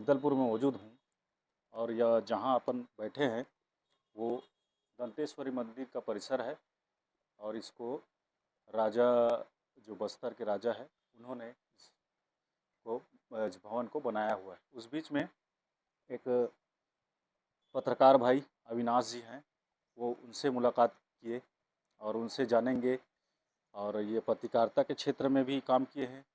जगदलपुर में मौजूद हूँ और यह जहाँ अपन बैठे हैं वो दंतेश्वरी मंदिर का परिसर है। और इसको राजा, जो बस्तर के राजा है, उन्होंने इस भवन को बनाया हुआ है। उस बीच में एक पत्रकार भाई अविनाश जी हैं, वो उनसे मुलाकात किए और उनसे जानेंगे। और ये पत्रकारिता के क्षेत्र में भी काम किए हैं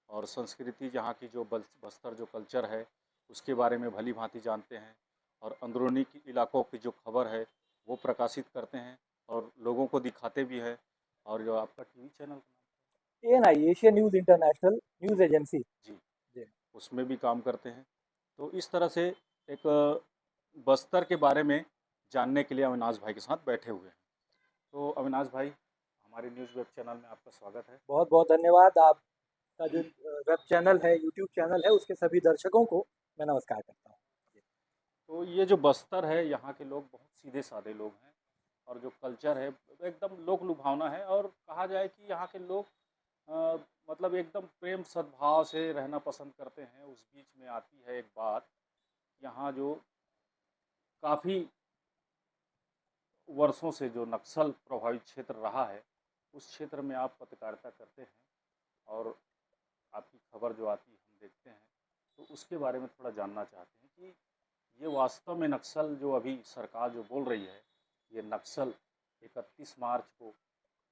और संस्कृति, जहाँ की जो बस्तर जो कल्चर है उसके बारे में भली भांति जानते हैं। और अंदरूनी इलाकों की जो खबर है वो प्रकाशित करते हैं और लोगों को दिखाते भी हैं। और जो आपका टीवी चैनल का नाम ANI, Asia news international news agency. जी, जी। उसमें भी काम करते हैं। तो इस तरह से एक बस्तर के बारे में जानने के लिए अविनाश भाई के साथ बैठे हुए हैं। तो अविनाश भाई, हमारे न्यूज़ वेब चैनल में आपका स्वागत है। बहुत बहुत धन्यवाद। आपका जो वेब चैनल है, यूट्यूब चैनल है, उसके सभी दर्शकों को मैं नमस्कार करता हूँ। तो ये जो बस्तर है, यहाँ के लोग बहुत सीधे साधे लोग हैं और जो कल्चर है एकदम लोक लुभावना है। और कहा जाए कि यहाँ के लोग अ, मतलब एकदम प्रेम सद्भाव से रहना पसंद करते हैं। उस बीच में आती है एक बात, यहाँ जो काफ़ी वर्षों से जो नक्सल प्रभावित क्षेत्र रहा है, उस क्षेत्र में आप पत्रकारिता करते हैं और आपकी खबर जो आती है हम देखते हैं। तो उसके बारे में थोड़ा जानना चाहते हैं कि ये वास्तव में नक्सल जो अभी सरकार जो बोल रही है, ये नक्सल 31 मार्च को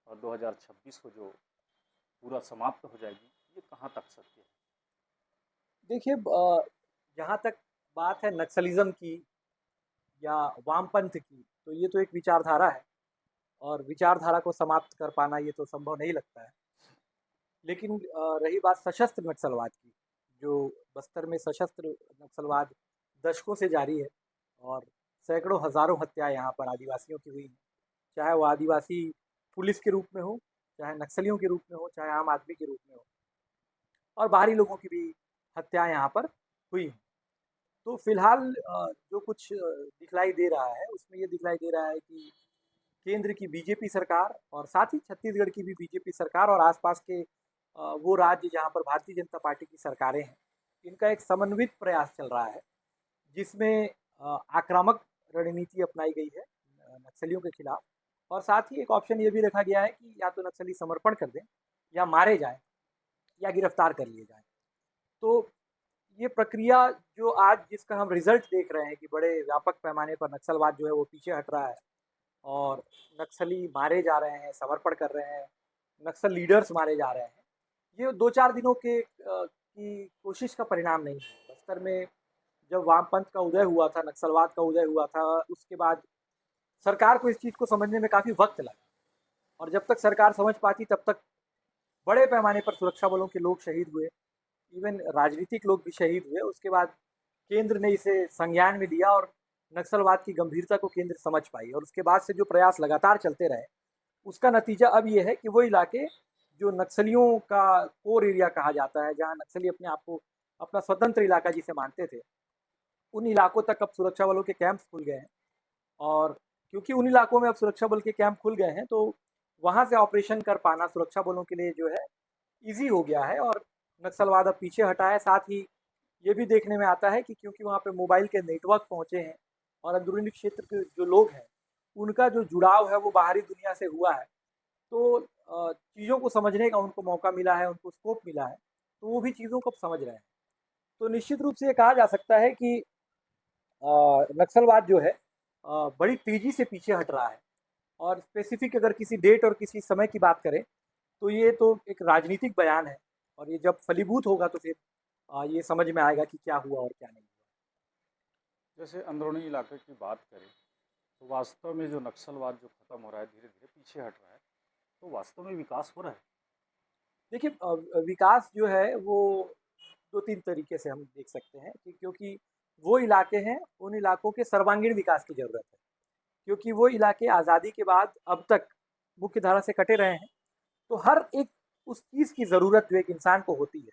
और 2026 को जो पूरा समाप्त हो जाएगी, ये कहाँ तक सत्य है? देखिए, जहाँ तक बात है नक्सलिज्म की या वामपंथ की, तो ये तो एक विचारधारा है और विचारधारा को समाप्त कर पाना ये तो संभव नहीं लगता है। लेकिन रही बात सशस्त्र नक्सलवाद की, जो बस्तर में सशस्त्र नक्सलवाद दशकों से जारी है और सैकड़ों हजारों हत्याएं यहाँ पर आदिवासियों की हुई हैं। चाहे वो आदिवासी पुलिस के रूप में हो, चाहे नक्सलियों के रूप में हो, चाहे आम आदमी के रूप में हो, और बाहरी लोगों की भी हत्याएं यहाँ पर हुई हैं। तो फिलहाल जो कुछ दिखलाई दे रहा है उसमें ये दिखलाई दे रहा है कि केंद्र की बीजेपी सरकार और साथ ही छत्तीसगढ़ की भी बीजेपी सरकार और आसपास के वो राज्य जहाँ पर भारतीय जनता पार्टी की सरकारें हैं, इनका एक समन्वित प्रयास चल रहा है जिसमें आक्रामक रणनीति अपनाई गई है नक्सलियों के खिलाफ। और साथ ही एक ऑप्शन ये भी रखा गया है कि या तो नक्सली समर्पण कर दें या मारे जाएं या गिरफ्तार कर लिए जाएं। तो ये प्रक्रिया जो आज जिसका हम रिजल्ट देख रहे हैं कि बड़े व्यापक पैमाने पर नक्सलवाद जो है वो पीछे हट रहा है और नक्सली मारे जा रहे हैं, समर्पण कर रहे हैं, नक्सल लीडर्स मारे जा रहे हैं, ये 2-4 दिनों के की कोशिश का परिणाम नहीं है। बस्तर में जब वामपंथ का उदय हुआ था, नक्सलवाद का उदय हुआ था, उसके बाद सरकार को इस चीज़ को समझने में काफ़ी वक्त लगा और जब तक सरकार समझ पाती तब तक बड़े पैमाने पर सुरक्षा बलों के लोग शहीद हुए, इवन राजनीतिक लोग भी शहीद हुए। उसके बाद केंद्र ने इसे संज्ञान में लिया और नक्सलवाद की गंभीरता को केंद्र समझ पाई और उसके बाद से जो प्रयास लगातार चलते रहे, उसका नतीजा अब ये है कि वो इलाके जो नक्सलियों का कोर एरिया कहा जाता है, जहाँ नक्सली अपने आप को अपना स्वतंत्र इलाका जिसे मानते थे, उन इलाकों तक अब सुरक्षा बलों के कैंप्स खुल गए हैं। और क्योंकि उन इलाकों में अब सुरक्षा बल के कैंप खुल गए हैं, तो वहाँ से ऑपरेशन कर पाना सुरक्षा बलों के लिए जो है ईजी हो गया है और नक्सलवाद अब पीछे हटा है। साथ ही ये भी देखने में आता है कि क्योंकि वहाँ पे मोबाइल के नेटवर्क पहुँचे हैं और अंदरूनी क्षेत्र के जो लोग हैं, उनका जो जुड़ाव है वो बाहरी दुनिया से हुआ है, तो चीज़ों को समझने का उनको मौका मिला है, उनको स्कोप मिला है, तो वो भी चीज़ों को समझ रहे हैं। तो निश्चित रूप से ये कहा जा सकता है कि नक्सलवाद जो है बड़ी तेज़ी से पीछे हट रहा है। और स्पेसिफिक अगर किसी डेट और किसी समय की बात करें, तो ये तो एक राजनीतिक बयान है और ये जब फलीभूत होगा तो फिर ये समझ में आएगा कि क्या हुआ और क्या नहीं हुआ। जैसे अंदरूनी इलाके की बात करें तो वास्तव में जो नक्सलवाद जो खत्म हो रहा है, धीरे धीरे पीछे हट रहा है, तो वास्तव में विकास हो रहा है। देखिए, विकास जो है वो 2-3 तरीके से हम देख सकते हैं कि क्योंकि वो इलाके हैं, उन इलाकों के सर्वांगीण विकास की ज़रूरत है। क्योंकि वो इलाके आज़ादी के बाद अब तक मुख्य धारा से कटे रहे हैं, तो हर एक उस चीज़ की ज़रूरत जो एक इंसान को होती है,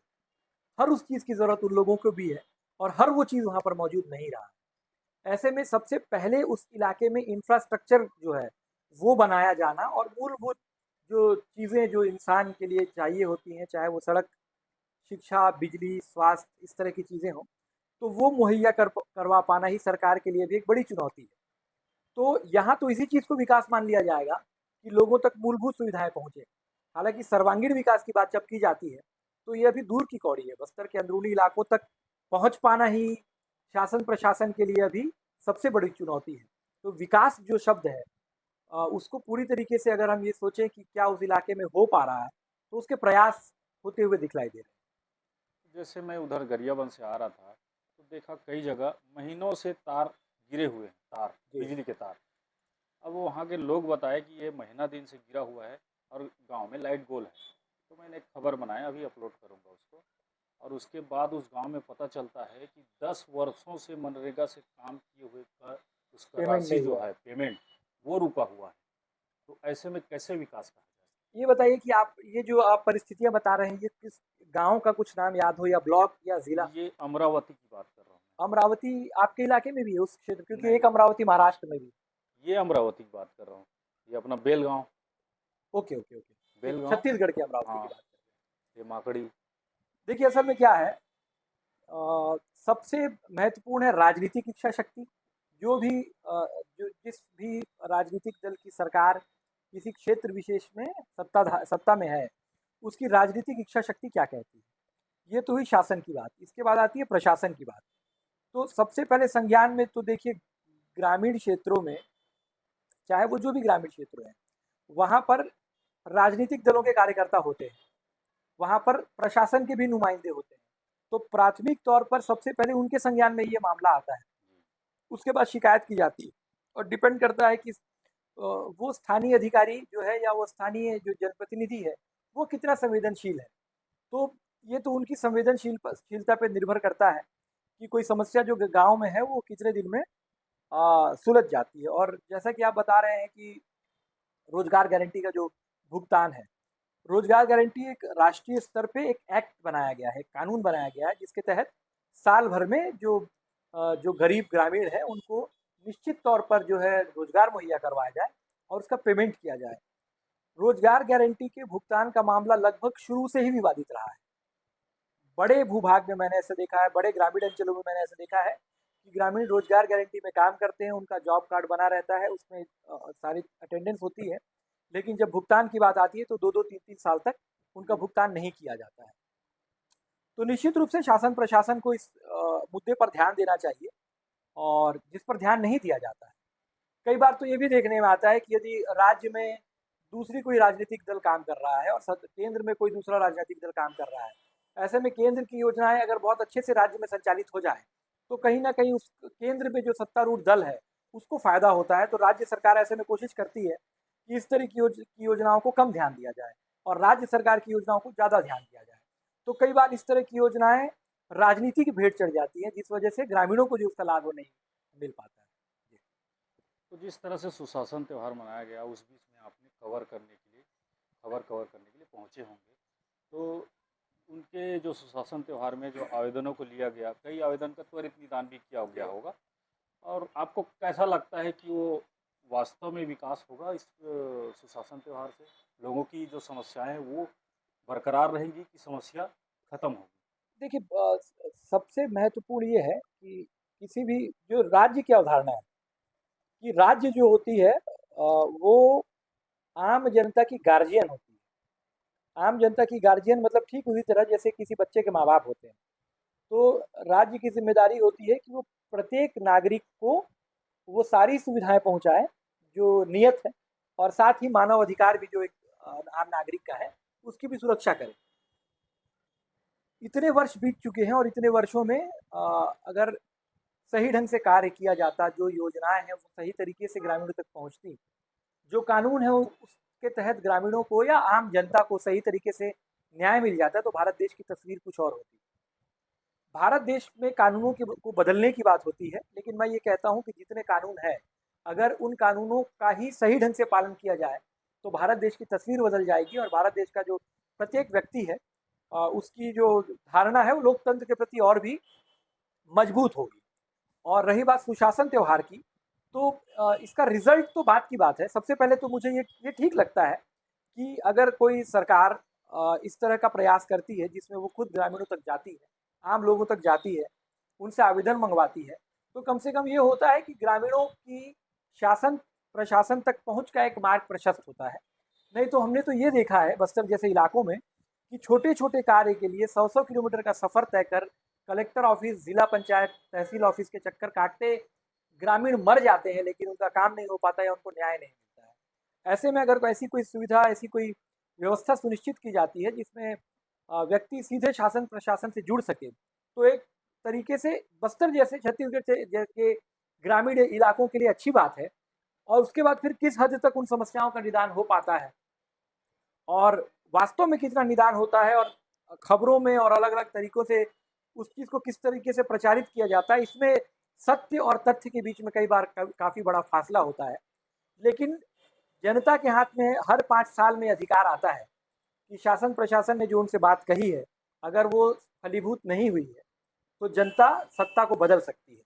हर उस चीज़ की ज़रूरत उन लोगों को भी है और हर वो चीज़ वहाँ पर मौजूद नहीं रहा है। ऐसे में सबसे पहले उस इलाके में इंफ्रास्ट्रक्चर जो है वो बनाया जाना और मूलभूत जो चीज़ें जो इंसान के लिए चाहिए होती हैं, चाहे वो सड़क, शिक्षा, बिजली, स्वास्थ्य, इस तरह की चीज़ें हों, तो वो मुहैया करवा पाना ही सरकार के लिए भी एक बड़ी चुनौती है। तो यहाँ तो इसी चीज़ को विकास मान लिया जाएगा कि लोगों तक मूलभूत सुविधाएं पहुंचे। हालांकि सर्वांगीण विकास की बात जब की जाती है तो ये अभी दूर की कौड़ी है। बस्तर के अंदरूनी इलाकों तक पहुंच पाना ही शासन प्रशासन के लिए अभी सबसे बड़ी चुनौती है। तो विकास जो शब्द है उसको पूरी तरीके से अगर हम ये सोचें कि क्या उस इलाके में हो पा रहा है, तो उसके प्रयास होते हुए दिखलाई दे रहे जैसे मैं उधर गरियाबंद से आ रहा था तो देखा कई जगह महीनों से तार गिरे हुए हैं, तार, हैं। जी। बिजली के तार। अब वो वहाँ के लोग बताए कि ये महीना दिन से गिरा हुआ है और गांव में लाइट गोल है। तो मैंने एक खबर बनाया, अभी अपलोड करूँगा उसको। और उसके बाद उस गांव में पता चलता है कि 10 वर्षों से मनरेगा से काम किए हुए का उसका पेमेंट राशि नहीं जो हुआ है। है, पेमेंट, वो रुका हुआ है। तो ऐसे में कैसे विकास कहा ये बताइए कि आप ये जो आप परिस्थितियां बता रहे हैं, ये किस गांव का कुछ नाम याद हो, या ब्लॉक या जिला? जाए? ये अमरावती की बात कर रहा हूँ अमरावती आपके इलाके में भी है उस क्षेत्र? मैं। क्योंकि नहीं, एक अमरावती महाराष्ट्र में भी। ये अमरावती की बात कर रहा हूँ। ये अपना बेलगांव, ओके ओके ओके, एक बेलगांव। छत्तीसगढ़ की अमरावती की हाँ, बात कर रहे ये माकड़ी। हैं। देखिए असल में क्या है, सबसे महत्वपूर्ण है राजनीतिक इच्छा शक्ति। जो भी जो जिस भी राजनीतिक दल की सरकार किसी क्षेत्र विशेष में सत्ता में है, उसकी राजनीतिक इच्छा शक्ति क्या कहती है। ये तो हुई शासन की बात। इसके बाद आती है प्रशासन की बात। तो सबसे पहले संज्ञान में तो देखिए, ग्रामीण क्षेत्रों में, चाहे वो जो भी ग्रामीण क्षेत्र हैं, वहाँ पर राजनीतिक दलों के कार्यकर्ता होते हैं, वहाँ पर प्रशासन के भी नुमाइंदे होते हैं। तो प्राथमिक तौर पर सबसे पहले उनके संज्ञान में ये मामला आता है। उसके बाद शिकायत की जाती है और डिपेंड करता है कि वो स्थानीय अधिकारी जो है या वो स्थानीय जो जनप्रतिनिधि है, वो कितना संवेदनशील है। तो ये तो उनकी संवेदनशीलता पे निर्भर करता है कि कोई समस्या जो गांव में है वो कितने दिन में सुलझ जाती है। और जैसा कि आप बता रहे हैं कि रोजगार गारंटी का जो भुगतान है, रोजगार गारंटी एक राष्ट्रीय स्तर पे एक एक्ट बनाया गया है, कानून बनाया गया है, जिसके तहत साल भर में जो गरीब ग्रामीण है उनको निश्चित तौर पर जो है रोजगार मुहैया करवाया जाए और उसका पेमेंट किया जाए। रोजगार गारंटी के भुगतान का मामला लगभग शुरू से ही विवादित रहा है। बड़े भूभाग में मैंने ऐसा देखा है, बड़े ग्रामीण अंचलों में मैंने ऐसा देखा है कि ग्रामीण रोजगार गारंटी में काम करते हैं, उनका जॉब कार्ड बना रहता है, उसमें सारी अटेंडेंस होती है, लेकिन जब भुगतान की बात आती है तो 2-2 3-3 साल तक उनका भुगतान नहीं किया जाता है। तो निश्चित रूप से शासन प्रशासन को इस मुद्दे पर ध्यान देना चाहिए, और जिस पर ध्यान नहीं दिया जाता है। कई बार तो ये भी देखने में आता है कि यदि राज्य में दूसरी कोई राजनीतिक दल काम कर रहा है और केंद्र में कोई दूसरा राजनीतिक दल काम कर रहा है, ऐसे में केंद्र की योजनाएं अगर बहुत अच्छे से राज्य में संचालित हो जाए, तो कहीं ना कहीं उस केंद्र में जो सत्तारूढ़ दल है उसको फायदा होता है। तो राज्य सरकार ऐसे में कोशिश करती है कि इस तरह की योजनाओं को कम ध्यान दिया जाए और राज्य सरकार की योजनाओं को ज़्यादा ध्यान दिया जाए। तो कई बार इस तरह की योजनाएं राजनीति की भेंट चढ़ जाती हैं, जिस वजह से ग्रामीणों को जो उसका लाभ वो नहीं मिल पाता है। तो जिस तरह से सुशासन त्यौहार मनाया गया, उस बीच में आपने खबर कवर करने के लिए पहुँचे होंगे। तो उनके जो सुशासन त्यौहार में जो आवेदनों को लिया गया, कई आवेदन का त्वरित निदान भी किया गया होगा। और आपको कैसा लगता है कि वो वास्तव में विकास होगा इस सुशासन त्यौहार से? लोगों की जो समस्याएं हैं वो बरकरार रहेंगी कि समस्या खत्म होगी? देखिए, सबसे महत्वपूर्ण ये है कि किसी भी जो राज्य की अवधारणा है कि राज्य जो होती है वो आम जनता की गार्जियन होती है। आम जनता की गार्जियन मतलब ठीक उसी तरह जैसे किसी बच्चे के माँ बाप होते हैं। तो राज्य की जिम्मेदारी होती है कि वो प्रत्येक नागरिक को वो सारी सुविधाएं पहुंचाए जो नियत है, और साथ ही मानव अधिकार भी जो एक आम नागरिक का है उसकी भी सुरक्षा करे। इतने वर्ष बीत चुके हैं और इतने वर्षों में अगर सही ढंग से कार्य किया जाता, जो योजनाएं हैं वो सही तरीके से ग्रामीणों तक पहुंचती, जो कानून है उसके तहत ग्रामीणों को या आम जनता को सही तरीके से न्याय मिल जाता, तो भारत देश की तस्वीर कुछ और होती। भारत देश में कानूनों को बदलने की बात होती है, लेकिन मैं ये कहता हूँ कि जितने कानून हैं, अगर उन कानूनों का ही सही ढंग से पालन किया जाए तो भारत देश की तस्वीर बदल जाएगी और भारत देश का जो प्रत्येक व्यक्ति है उसकी जो धारणा है वो लोकतंत्र के प्रति और भी मजबूत होगी। और रही बात सुशासन त्यौहार की, तो इसका रिजल्ट तो बात की बात है। सबसे पहले तो मुझे ये ठीक लगता है कि अगर कोई सरकार इस तरह का प्रयास करती है जिसमें वो खुद ग्रामीणों तक जाती है, आम लोगों तक जाती है, उनसे आवेदन मंगवाती है, तो कम से कम ये होता है कि ग्रामीणों की शासन प्रशासन तक पहुँच का एक मार्ग प्रशस्त होता है। नहीं तो हमने तो ये देखा है बस्तर जैसे इलाकों में कि छोटे-छोटे कार्य के लिए 100-100 किलोमीटर का सफ़र तय कर कलेक्टर ऑफ़िस, जिला पंचायत, तहसील ऑफ़िस के चक्कर काटते ग्रामीण मर जाते हैं, लेकिन उनका काम नहीं हो पाता या उनको न्याय नहीं मिलता है। ऐसे में अगर ऐसी कोई सुविधा, ऐसी कोई व्यवस्था सुनिश्चित की जाती है जिसमें व्यक्ति सीधे शासन प्रशासन से जुड़ सके, तो एक तरीके से बस्तर जैसे छत्तीसगढ़ के ग्रामीण इलाकों के लिए अच्छी बात है। और उसके बाद फिर किस हद तक उन समस्याओं का निदान हो पाता है और वास्तव में कितना निदान होता है और खबरों में और अलग-अलग तरीकों से उस चीज़ को किस तरीके से प्रचारित किया जाता है, इसमें सत्य और तथ्य के बीच में कई बार काफ़ी बड़ा फासला होता है। लेकिन जनता के हाथ में हर 5 साल में अधिकार आता है कि शासन प्रशासन ने जो उनसे बात कही है, अगर वो फलीभूत नहीं हुई है, तो जनता सत्ता को बदल सकती है।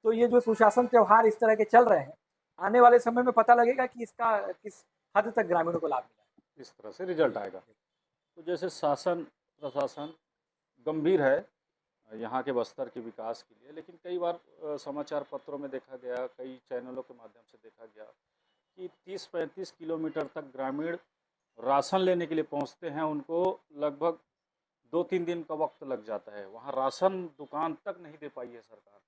तो ये जो सुशासन त्योहार इस तरह के चल रहे हैं, आने वाले समय में पता लगेगा कि इसका किस हद तक ग्रामीणों को लाभ मिला है। इस तरह से रिजल्ट आएगा। तो जैसे शासन प्रशासन गंभीर है यहाँ के बस्तर के विकास के लिए, लेकिन कई बार समाचार पत्रों में देखा गया, कई चैनलों के माध्यम से देखा गया कि 30-35 किलोमीटर तक ग्रामीण राशन लेने के लिए पहुँचते हैं, उनको लगभग 2-3 दिन का वक्त लग जाता है, वहाँ राशन दुकान तक नहीं दे पाई है सरकार।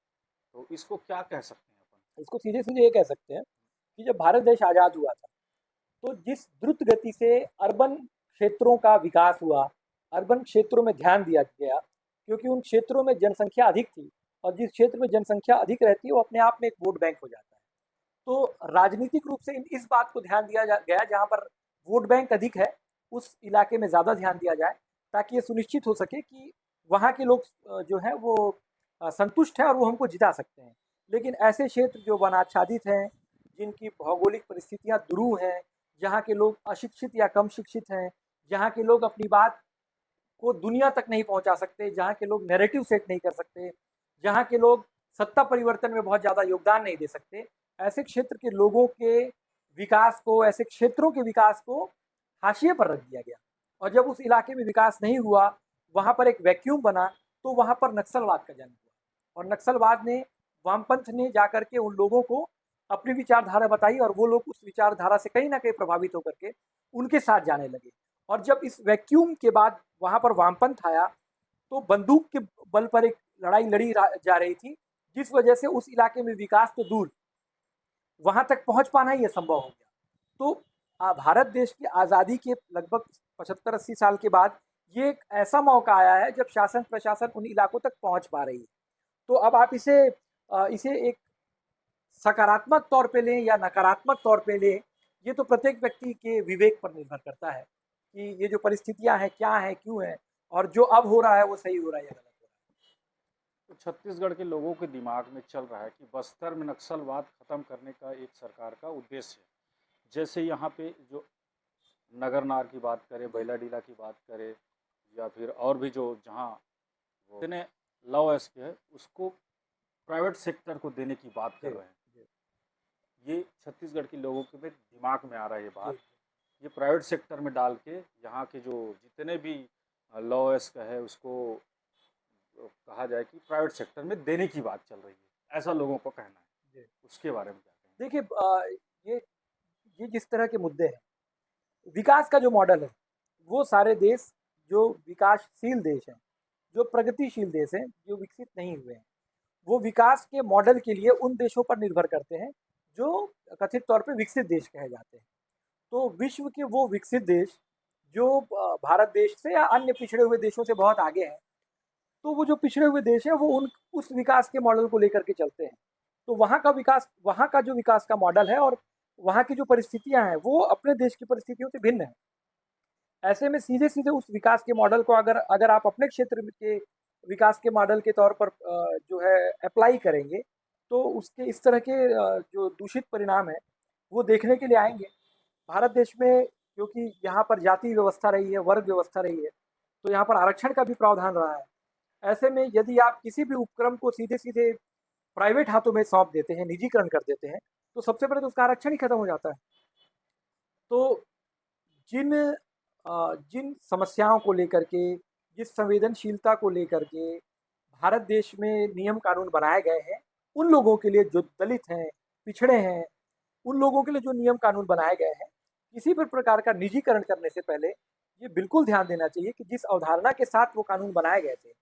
तो इसको क्या कह सकते हैं अपन? इसको सीधे-सीधे ये कह सकते हैं कि जब भारत देश आज़ाद हुआ था, तो जिस द्रुत गति से अर्बन क्षेत्रों का विकास हुआ, अर्बन क्षेत्रों में ध्यान दिया गया, क्योंकि उन क्षेत्रों में जनसंख्या अधिक थी और जिस क्षेत्र में जनसंख्या अधिक रहती है, वो अपने आप में एक वोट बैंक हो जाता है। तो राजनीतिक रूप से इस बात को ध्यान दिया गया जहाँ पर वोट बैंक अधिक है, उस इलाके में ज़्यादा ध्यान दिया जाए, ताकि ये सुनिश्चित हो सके कि वहाँ के लोग जो हैं वो संतुष्ट हैं और वो हमको जिता सकते हैं। लेकिन ऐसे क्षेत्र जो वनाच्छादित हैं, जिनकी भौगोलिक परिस्थितियाँ दुरूह हैं, जहाँ के लोग अशिक्षित या कम शिक्षित हैं, जहाँ के लोग अपनी बात को दुनिया तक नहीं पहुंचा सकते, जहाँ के लोग नैरेटिव सेट नहीं कर सकते, जहाँ के लोग सत्ता परिवर्तन में बहुत ज़्यादा योगदान नहीं दे सकते, ऐसे क्षेत्र के लोगों के विकास को, ऐसे क्षेत्रों के विकास को हाशिए पर रख दिया गया। और जब उस इलाके में विकास नहीं हुआ, वहाँ पर एक वैक्यूम बना, तो वहाँ पर नक्सलवाद का जन्म हुआ और नक्सलवाद ने, वामपंथ ने जाकर के उन लोगों को अपनी विचारधारा बताई और वो लोग उस विचारधारा से कहीं ना कहीं प्रभावित होकर के उनके साथ जाने लगे। और जब इस वैक्यूम के बाद वहाँ पर वामपंथ आया, तो बंदूक के बल पर एक लड़ाई लड़ी जा रही थी, जिस वजह से उस इलाके में विकास तो दूर, वहाँ तक पहुँच पाना ही असंभव हो गया। तो भारत देश की आज़ादी के लगभग 75-80 साल के बाद ये एक ऐसा मौका आया है जब शासन प्रशासन उन इलाकों तक पहुँच पा रही है। तो अब आप इसे एक सकारात्मक तौर पे लें या नकारात्मक तौर पे लें, ये तो प्रत्येक व्यक्ति के विवेक पर निर्भर करता है कि ये जो परिस्थितियां हैं क्या हैं, क्यों हैं, और जो अब हो रहा है वो सही हो रहा है या गलत हो रहा तो छत्तीसगढ़ के लोगों के दिमाग में चल रहा है कि बस्तर में नक्सलवाद खत्म करने का एक सरकार का उद्देश्य है। जैसे यहाँ पे जो नगरनार की बात करें, बैलाडीला की बात करें, या फिर और भी जो जहाँ इतने लॉ एस्क है उसको प्राइवेट सेक्टर को देने की बात कर है। रहे हैं। ये छत्तीसगढ़ के लोगों के दिमाग में आ रहा है ये बात, ये प्राइवेट सेक्टर में डाल के यहाँ के जो जितने भी लॉ एस्क है उसको कहा जाए कि प्राइवेट सेक्टर में देने की बात चल रही है, ऐसा लोगों को कहना है। उसके बारे में क्या कहें? देखिए, ये जिस तरह के मुद्दे हैं, विकास का जो मॉडल है, वो सारे देश जो विकासशील देश हैं, जो प्रगतिशील देश हैं, जो विकसित नहीं हुए हैं, वो विकास के मॉडल के लिए उन देशों पर निर्भर करते हैं जो कथित तौर पे विकसित देश कहे जाते हैं। तो विश्व के वो विकसित देश जो भारत देश से या अन्य पिछड़े हुए देशों से बहुत आगे हैं, तो वो जो पिछड़े हुए देश हैं वो उस विकास के मॉडल को लेकर के चलते हैं। तो वहाँ का जो विकास का मॉडल है और वहाँ की जो परिस्थितियाँ हैं वो अपने देश की परिस्थितियों से भिन्न है। ऐसे में सीधे-सीधे उस विकास के मॉडल को अगर अगर आप अपने क्षेत्र के विकास के मॉडल के तौर पर जो है अप्लाई करेंगे, तो उसके इस तरह के जो दूषित परिणाम हैं, वो देखने के लिए आएँगे। भारत देश में क्योंकि यहाँ पर जाति व्यवस्था रही है, वर्ग व्यवस्था रही है, तो यहाँ पर आरक्षण का भी प्रावधान रहा है। ऐसे में यदि आप किसी भी उपक्रम को सीधे-सीधे प्राइवेट हाथों में सौंप देते हैं, निजीकरण कर देते हैं, तो सबसे पहले तो उसका आरक्षण ही खत्म हो जाता है। तो जिन जिन समस्याओं को लेकर के, जिस संवेदनशीलता को लेकर के भारत देश में नियम कानून बनाए गए हैं, उन लोगों के लिए जो दलित हैं, पिछड़े हैं, उन लोगों के लिए जो नियम कानून बनाए गए हैं, किसी भी प्रकार का निजीकरण करने से पहले ये बिल्कुल ध्यान देना चाहिए कि जिस अवधारणा के साथ वो कानून बनाए गए थे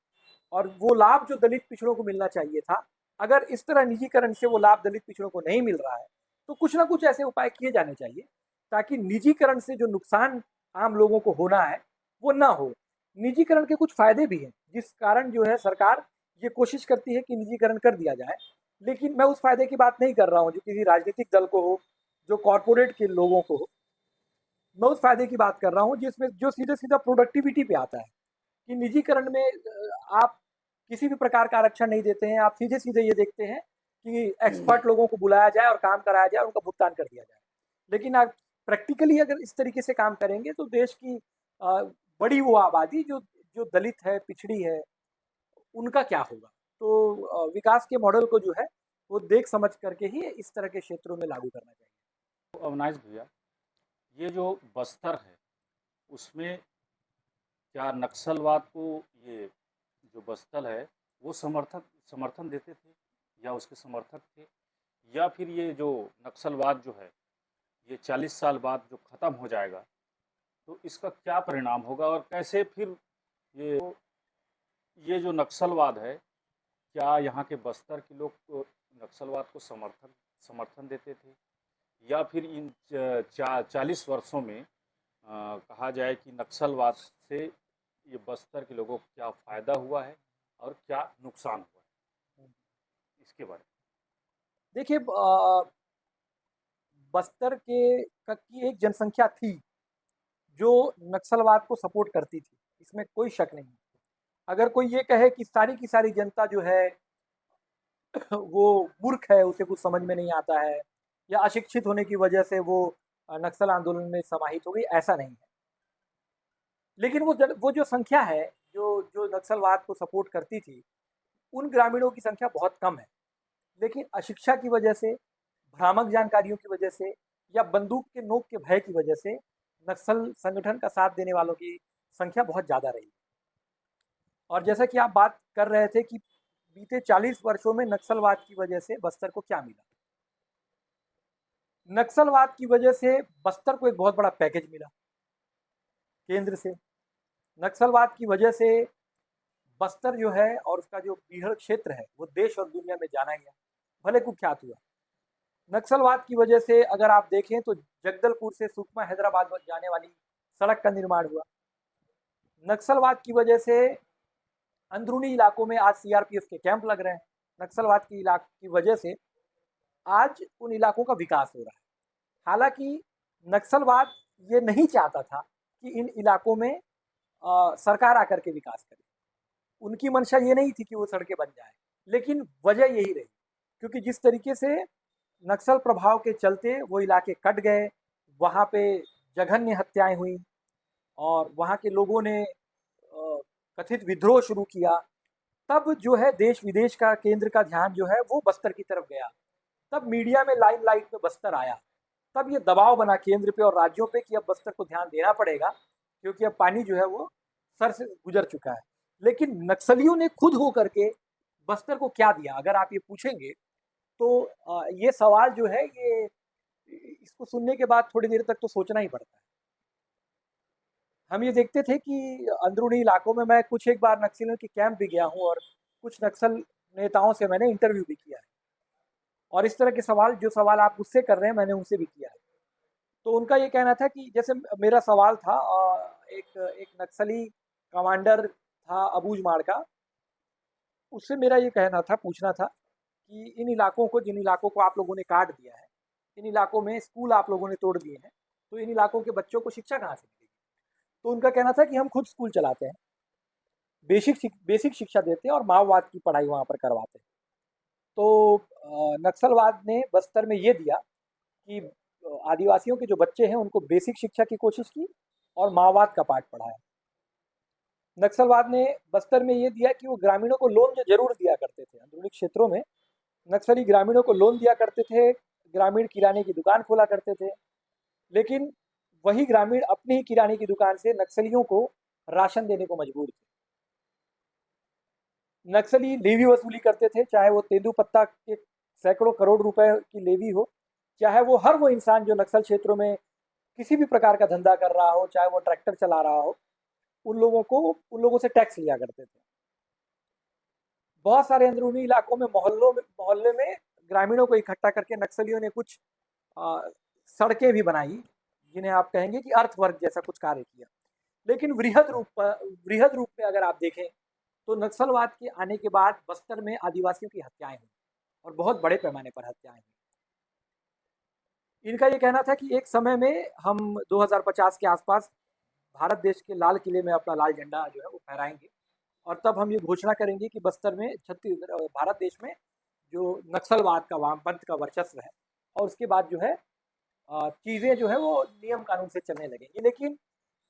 और वो लाभ जो दलित पिछड़ों को मिलना चाहिए था, अगर इस तरह निजीकरण से वो लाभ दलित पिछड़ों को नहीं मिल रहा है, तो कुछ ना कुछ ऐसे उपाय किए जाने चाहिए ताकि निजीकरण से जो नुकसान आम लोगों को होना है, वो ना हो। निजीकरण के कुछ फायदे भी हैं, जिस कारण जो है सरकार ये कोशिश करती है कि निजीकरण कर दिया जाए। लेकिन मैं उस फायदे की बात नहीं कर रहा हूँ जो किसी राजनीतिक दल को हो, जो कॉरपोरेट के लोगों को हो। मैं उस फायदे की बात कर रहा हूँ जिसमें जो सीधे सीधा प्रोडक्टिविटी पे आता है कि निजीकरण में आप किसी भी प्रकार का आरक्षण नहीं देते हैं, आप सीधे सीधे ये देखते हैं कि एक्सपर्ट लोगों को बुलाया जाए और काम कराया जाए, उनका भुगतान कर दिया जाए। लेकिन आप प्रैक्टिकली अगर इस तरीके से काम करेंगे तो देश की बड़ी वो आबादी जो जो दलित है, पिछड़ी है, उनका क्या होगा। तो विकास के मॉडल को जो है वो देख समझ करके ही इस तरह के क्षेत्रों में लागू करना चाहिए। तो अविनाश भैया, ये जो बस्तर है उसमें क्या नक्सलवाद को ये जो बस्तर है वो समर्थन देते थे या उसके समर्थक थे, या फिर ये जो नक्सलवाद जो है ये 40 साल बाद जो ख़त्म हो जाएगा तो इसका क्या परिणाम होगा, और कैसे फिर ये ये जो नक्सलवाद है, क्या यहाँ के बस्तर के लोग तो नक्सलवाद को समर्थन समर्थन देते थे, या फिर इन 40 वर्षों में कहा जाए कि नक्सलवाद से ये बस्तर के लोगों को क्या फ़ायदा हुआ है और क्या नुकसान हुआ है, इसके बारे देखिए, बस्तर के की एक जनसंख्या थी जो नक्सलवाद को सपोर्ट करती थी, इसमें कोई शक नहीं। अगर कोई ये कहे कि सारी की सारी जनता जो है वो मूर्ख है, उसे कुछ समझ में नहीं आता है, या अशिक्षित होने की वजह से वो नक्सल आंदोलन में समाहित हो गई, ऐसा नहीं है। लेकिन वो जो संख्या है जो जो नक्सलवाद को सपोर्ट करती थी, उन ग्रामीणों की संख्या बहुत कम है। लेकिन अशिक्षा की वजह से, भ्रामक जानकारियों की वजह से, या बंदूक के नोक के भय की वजह से नक्सल संगठन का साथ देने वालों की संख्या बहुत ज़्यादा रही। और जैसा कि आप बात कर रहे थे कि बीते 40 वर्षों में नक्सलवाद की वजह से बस्तर को क्या मिला। नक्सलवाद की वजह से बस्तर को एक बहुत बड़ा पैकेज मिला केंद्र से। नक्सलवाद की वजह से बस्तर जो है और उसका जो बीहड़ क्षेत्र है वो देश और दुनिया में जाना गया, भले कुख्यात हुआ। नक्सलवाद की वजह से अगर आप देखें तो जगदलपुर से सुकमा हैदराबाद जाने वाली सड़क का निर्माण हुआ। नक्सलवाद की वजह से अंदरूनी इलाकों में आज सीआरपीएफ के कैंप लग रहे हैं। नक्सलवाद की वजह से आज उन इलाकों का विकास हो रहा है। हालांकि नक्सलवाद ये नहीं चाहता था कि इन इलाकों में सरकार आकर के विकास करे। उनकी मंशा ये नहीं थी कि वो सड़कें बन जाए, लेकिन वजह यही रही क्योंकि जिस तरीके से नक्सल प्रभाव के चलते वो इलाके कट गए, वहाँ पे जघन्य हत्याएं हुई और वहाँ के लोगों ने कथित विद्रोह शुरू किया। तब जो है देश विदेश का केंद्र का ध्यान जो है वो बस्तर की तरफ गया। तब मीडिया में लाइमलाइट में बस्तर आया। तब ये दबाव बना केंद्र पे और राज्यों पे कि अब बस्तर को ध्यान देना पड़ेगा क्योंकि अब पानी जो है वो सर से गुजर चुका है। लेकिन नक्सलियों ने खुद हो करके बस्तर को क्या दिया, अगर आप ये पूछेंगे तो ये सवाल जो है ये इसको सुनने के बाद थोड़ी देर तक तो सोचना ही पड़ता है। हम ये देखते थे कि अंदरूनी इलाकों में मैं कुछ एक बार नक्सलियों के कैंप भी गया हूँ और कुछ नक्सल नेताओं से मैंने इंटरव्यू भी किया है और इस तरह के सवाल जो सवाल आप उससे कर रहे हैं मैंने उनसे भी किया है। तो उनका ये कहना था कि जैसे मेरा सवाल था एक एक नक्सली कमांडर था अबूझमाड़ का, उससे मेरा ये कहना था, पूछना था कि इन इलाकों को, जिन इलाकों को आप लोगों ने काट दिया है, इन इलाकों में स्कूल आप लोगों ने तोड़ दिए हैं, तो इन इलाकों के बच्चों को शिक्षा कहाँ से मिलेगी। तो उनका कहना था कि हम खुद स्कूल चलाते हैं, बेसिक शिक्षा देते हैं और माओवाद की पढ़ाई वहाँ पर करवाते हैं। तो नक्सलवाद ने बस्तर में ये दिया कि आदिवासियों के जो बच्चे हैं उनको बेसिक शिक्षा की कोशिश की और माओवाद का पाठ पढ़ाया। नक्सलवाद ने बस्तर में ये दिया कि वो ग्रामीणों को लोन जो जरूर दिया करते थे, अंदरूनी क्षेत्रों में नक्सली ग्रामीणों को लोन दिया करते थे, ग्रामीण किराने की दुकान खोला करते थे, लेकिन वही ग्रामीण अपनी ही किराने की दुकान से नक्सलियों को राशन देने को मजबूर थे। नक्सली लेवी वसूली करते थे, चाहे वो तेंदुपत्ता के सैकड़ों करोड़ रुपए की लेवी हो, चाहे वो इंसान जो नक्सल क्षेत्रों में किसी भी प्रकार का धंधा कर रहा हो, चाहे वो ट्रैक्टर चला रहा हो, उन लोगों से टैक्स लिया करते थे। बहुत सारे अंदरूनी इलाकों में मोहल्ले में ग्रामीणों को इकट्ठा करके नक्सलियों ने कुछ सड़कें भी बनाई, जिन्हें आप कहेंगे कि अर्थवर्क जैसा कुछ कार्य किया। लेकिन वृहद रूप में अगर आप देखें तो नक्सलवाद के आने के बाद बस्तर में आदिवासियों की हत्याएं हुई और बहुत बड़े पैमाने पर हत्याएं हुई। इनका ये कहना था कि एक समय में हम 2050 के आसपास भारत देश के लाल किले में अपना लाल झंडा जो है वो फहराएंगे और तब हम ये घोषणा करेंगे कि बस्तर में भारत देश में जो नक्सलवाद का वामपंथ का वर्चस्व है, और उसके बाद जो है चीज़ें जो है वो नियम कानून से चलने लगेंगी। लेकिन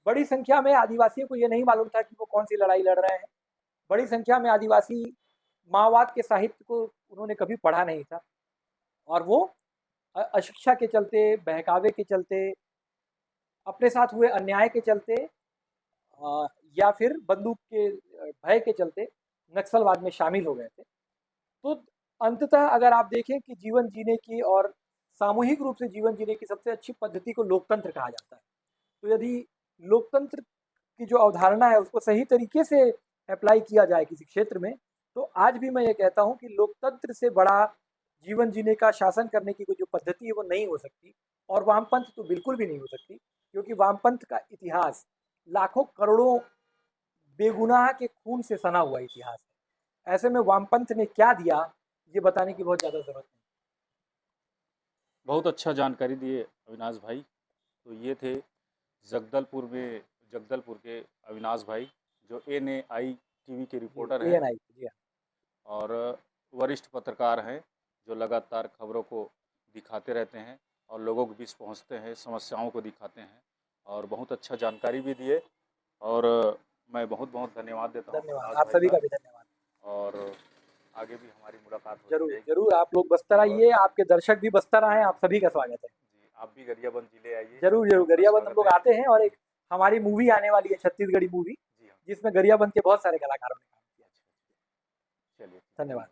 बड़ी संख्या में आदिवासियों को ये नहीं मालूम था कि वो कौन सी लड़ाई लड़ रहे हैं। बड़ी संख्या में आदिवासी माओवाद के साहित्य को उन्होंने कभी पढ़ा नहीं था, और वो अशिक्षा के चलते, बहकावे के चलते, अपने साथ हुए अन्याय के चलते या फिर बंदूक के भय के चलते नक्सलवाद में शामिल हो गए थे। तो अंततः अगर आप देखें कि जीवन जीने की और सामूहिक रूप से जीवन जीने की सबसे अच्छी पद्धति को लोकतंत्र कहा जाता है। तो यदि लोकतंत्र की जो अवधारणा है उसको सही तरीके से अप्लाई किया जाए किसी क्षेत्र में, तो आज भी मैं ये कहता हूँ कि लोकतंत्र से बड़ा जीवन जीने का, शासन करने की कोई जो पद्धति है वो नहीं हो सकती, और वामपंथ तो बिल्कुल भी नहीं हो सकती, क्योंकि वामपंथ का इतिहास लाखों करोड़ों बेगुनाह के खून से सना हुआ इतिहास है। ऐसे में वामपंथ ने क्या दिया ये बताने की बहुत ज़्यादा ज़रूरत नहीं। बहुत अच्छा जानकारी दिए अविनाश भाई। तो ये थे जगदलपुर के अविनाश भाई, जो NAI TV के रिपोर्टर हैं ANI, जी हाँ। और वरिष्ठ पत्रकार हैं, जो लगातार खबरों को दिखाते रहते हैं और लोगों के बीच पहुंचते हैं, समस्याओं को दिखाते हैं, और बहुत अच्छा जानकारी भी दिए। और मैं बहुत बहुत धन्यवाद देता हूँ धन्यवाद, अविनाश आप भाई सभी का। का भी धन्यवाद। और आगे भी हमारी मुलाकात होती जरूर रहेगी। जरूर, आप लोग बस्तर आइए, आपके दर्शक भी बस्तर आए, आप सभी का स्वागत है। जी, आप भी गरियाबंद जिले आइए, जरूर जरूर, आपका गरियाबंद हम स्वागत लोग है। आते हैं, और एक हमारी मूवी आने वाली है, छत्तीसगढ़ी मूवी, जी हाँ। जिसमें गरियाबंद के बहुत सारे कलाकारों ने काम किया। चलिए। धन्यवाद।